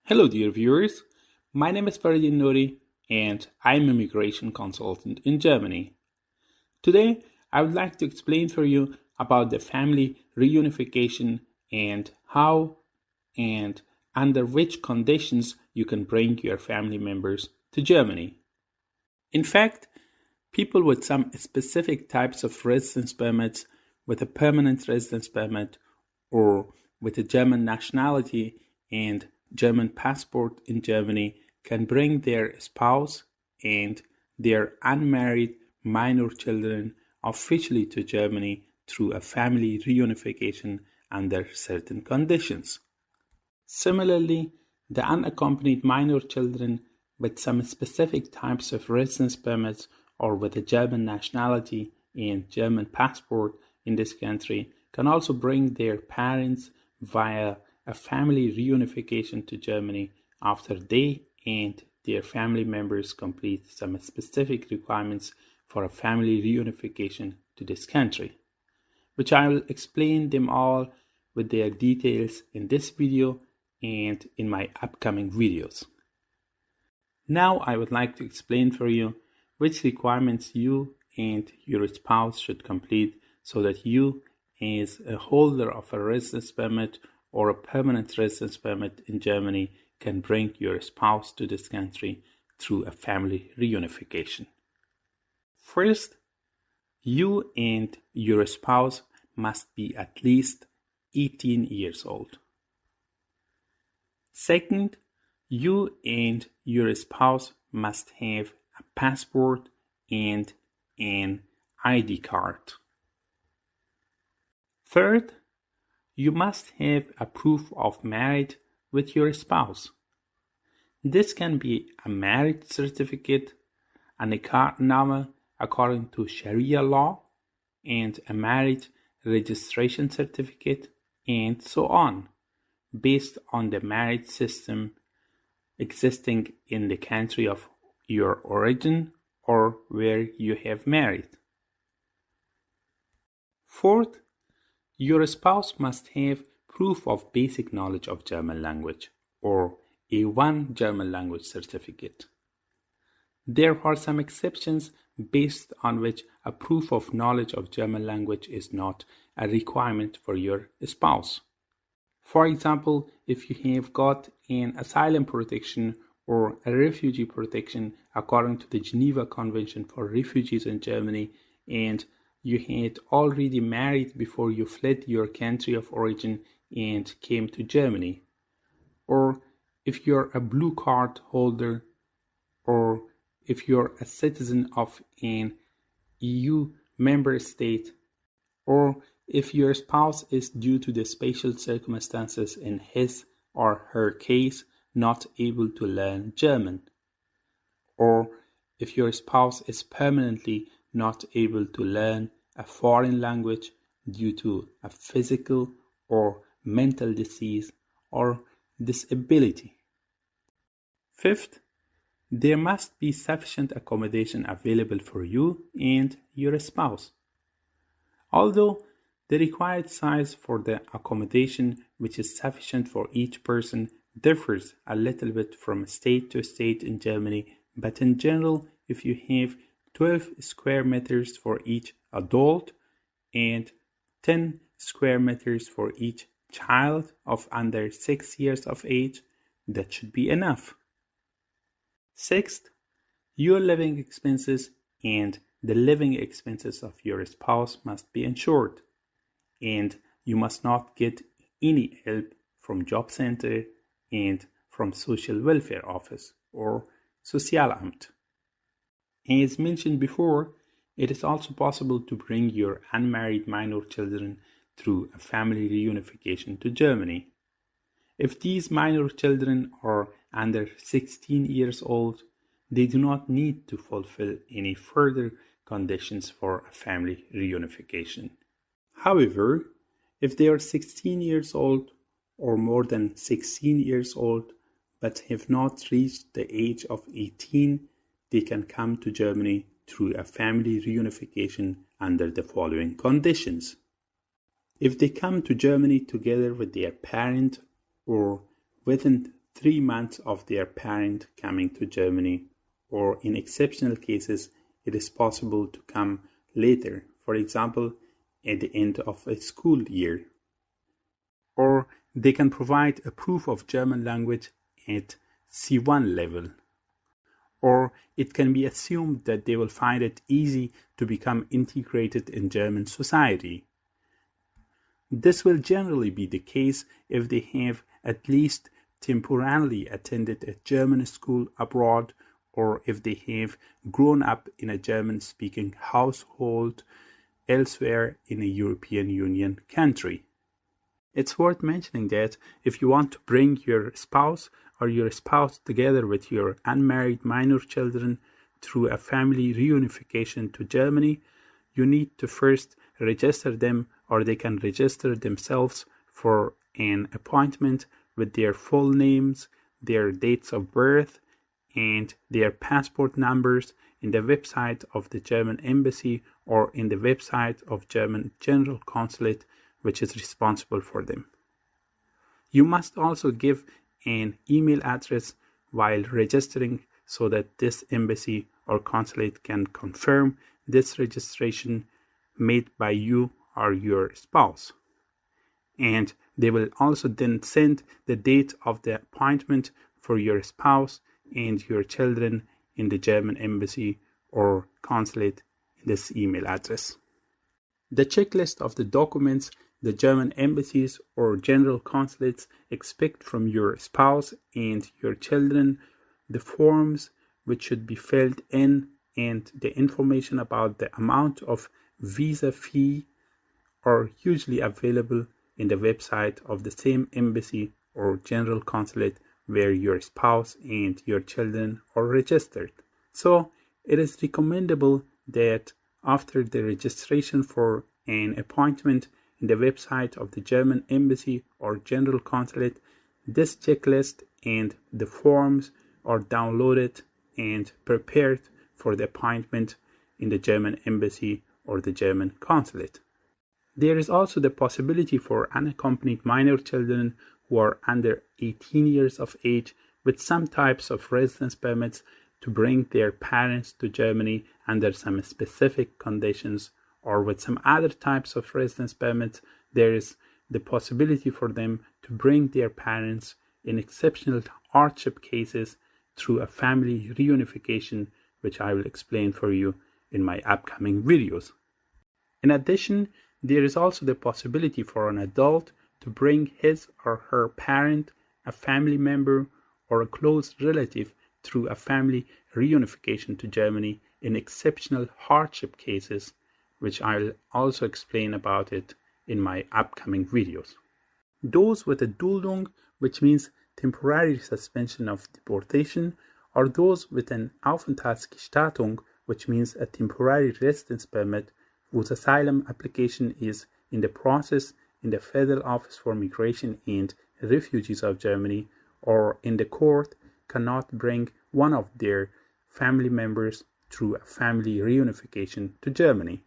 Hello, dear viewers. My name is Faridin Nouri, and I'm an immigration consultant in Germany. Today, I would like to explain for you about the family reunification and how and under which conditions you can bring your family members to Germany. In fact, people with some specific types of residence permits, with a permanent residence permit, or with a German nationality and German passport in Germany can bring their spouse and their unmarried minor children officially to Germany through a family reunification under certain conditions. Similarly, the unaccompanied minor children with some specific types of residence permits or with a German nationality and German passport in this country can also bring their parents via a family reunification to Germany after they and their family members complete some specific requirements for a family reunification to this country, which I will explain them all with their details in this video and in my upcoming videos. Now I would like to explain for you which requirements you and your spouse should complete so that you, as a holder of a residence permit or a permanent residence permit in Germany, can bring your spouse to this country through a family reunification. First, you and your spouse must be at least 18 years old. Second, you and your spouse must have a passport and an ID card. Third, you must have a proof of marriage with your spouse. This can be a marriage certificate, an iqarname according to Sharia law, and a marriage registration certificate, and so on, based on the marriage system existing in the country of your origin or where you have married. Fourth, your spouse must have proof of basic knowledge of German language or A1 German language certificate. There are some exceptions based on which a proof of knowledge of German language is not a requirement for your spouse. For example, if you have got an asylum protection or a refugee protection according to the Geneva Convention for Refugees in Germany, and you had already married before you fled your country of origin and came to Germany, or if you're a blue card holder, or if you're a citizen of an EU member state, or if your spouse is, due to the special circumstances in his or her case, not able to learn German, or if your spouse is permanently not able to learn a foreign language due to a physical or mental disease or disability. Fifth, there must be sufficient accommodation available for you and your spouse. Although the required size for the accommodation, which is sufficient for each person, differs a little bit from state to state in Germany, but in general, if you have 12 square meters for each adult and 10 square meters for each child of under 6 years of age, that should be enough. Sixth, your living expenses and the living expenses of your spouse must be insured, and you must not get any help from job center and from social welfare office or Sozialamt. As mentioned before, it is also possible to bring your unmarried minor children through a family reunification to Germany. If these minor children are under 16 years old, they do not need to fulfill any further conditions for a family reunification. However, if they are 16 years old or more than 16 years old but have not reached the age of 18, they can come to Germany through a family reunification under the following conditions. If they come to Germany together with their parent or within 3 months of their parent coming to Germany, or in exceptional cases, it is possible to come later, for example, at the end of a school year. Or they can provide a proof of German language at C1 level. Or it can be assumed that they will find it easy to become integrated in German society. This will generally be the case if they have at least temporarily attended a German school abroad, or if they have grown up in a German-speaking household elsewhere in a European Union country. It's worth mentioning that if you want to bring your spouse or your spouse together with your unmarried minor children through a family reunification to Germany, you need to first register them, or they can register themselves for an appointment with their full names, their dates of birth, and their passport numbers in the website of the German embassy or in the website of German General Consulate, which is responsible for them. You must also give an email address while registering so that this embassy or consulate can confirm this registration made by you or your spouse. And they will also then send the date of the appointment for your spouse and your children in the German embassy or consulate in this email address. The checklist of the documents the German embassies or general consulates expect from your spouse and your children, the forms which should be filled in, and the information about the amount of visa fee are usually available in the website of the same embassy or general consulate where your spouse and your children are registered. So it is recommendable that after the registration for an appointment in the website of the German embassy or general consulate, this checklist and the forms are downloaded and prepared for the appointment in the German embassy or the German consulate. There is also the possibility for unaccompanied minor children who are under 18 years of age with some types of residence permits to bring their parents to Germany under some specific conditions, or with some other types of residence permits, there is the possibility for them to bring their parents in exceptional hardship cases through a family reunification, which I will explain for you in my upcoming videos. In addition, there is also the possibility for an adult to bring his or her parent, a family member, or a close relative through a family reunification to Germany in exceptional hardship cases, which I'll also explain about it in my upcoming videos. Those with a Duldung, which means temporary suspension of deportation, or those with an Aufenthaltsgestattung, which means a temporary residence permit, whose asylum application is in the process in the Federal Office for Migration and Refugees of Germany, or in the court, cannot bring one of their family members through a family reunification to Germany.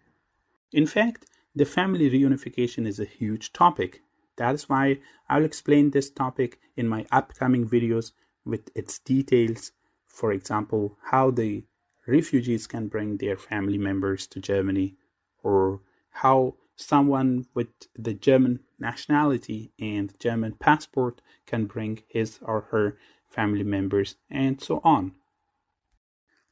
In fact, the family reunification is a huge topic. That is why I'll explain this topic in my upcoming videos with its details. For example, how the refugees can bring their family members to Germany, or how someone with the German nationality and German passport can bring his or her family members, and so on.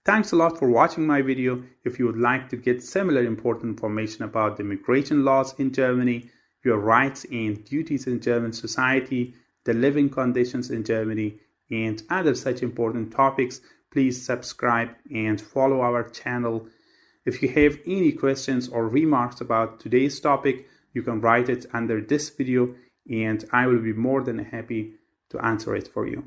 Thanks a lot for watching my video. If you would like to get similar important information about the immigration laws in Germany, your rights and duties in German society, the living conditions in Germany, and other such important topics, please subscribe and follow our channel. If you have any questions or remarks about today's topic, you can write it under this video and I will be more than happy to answer it for you.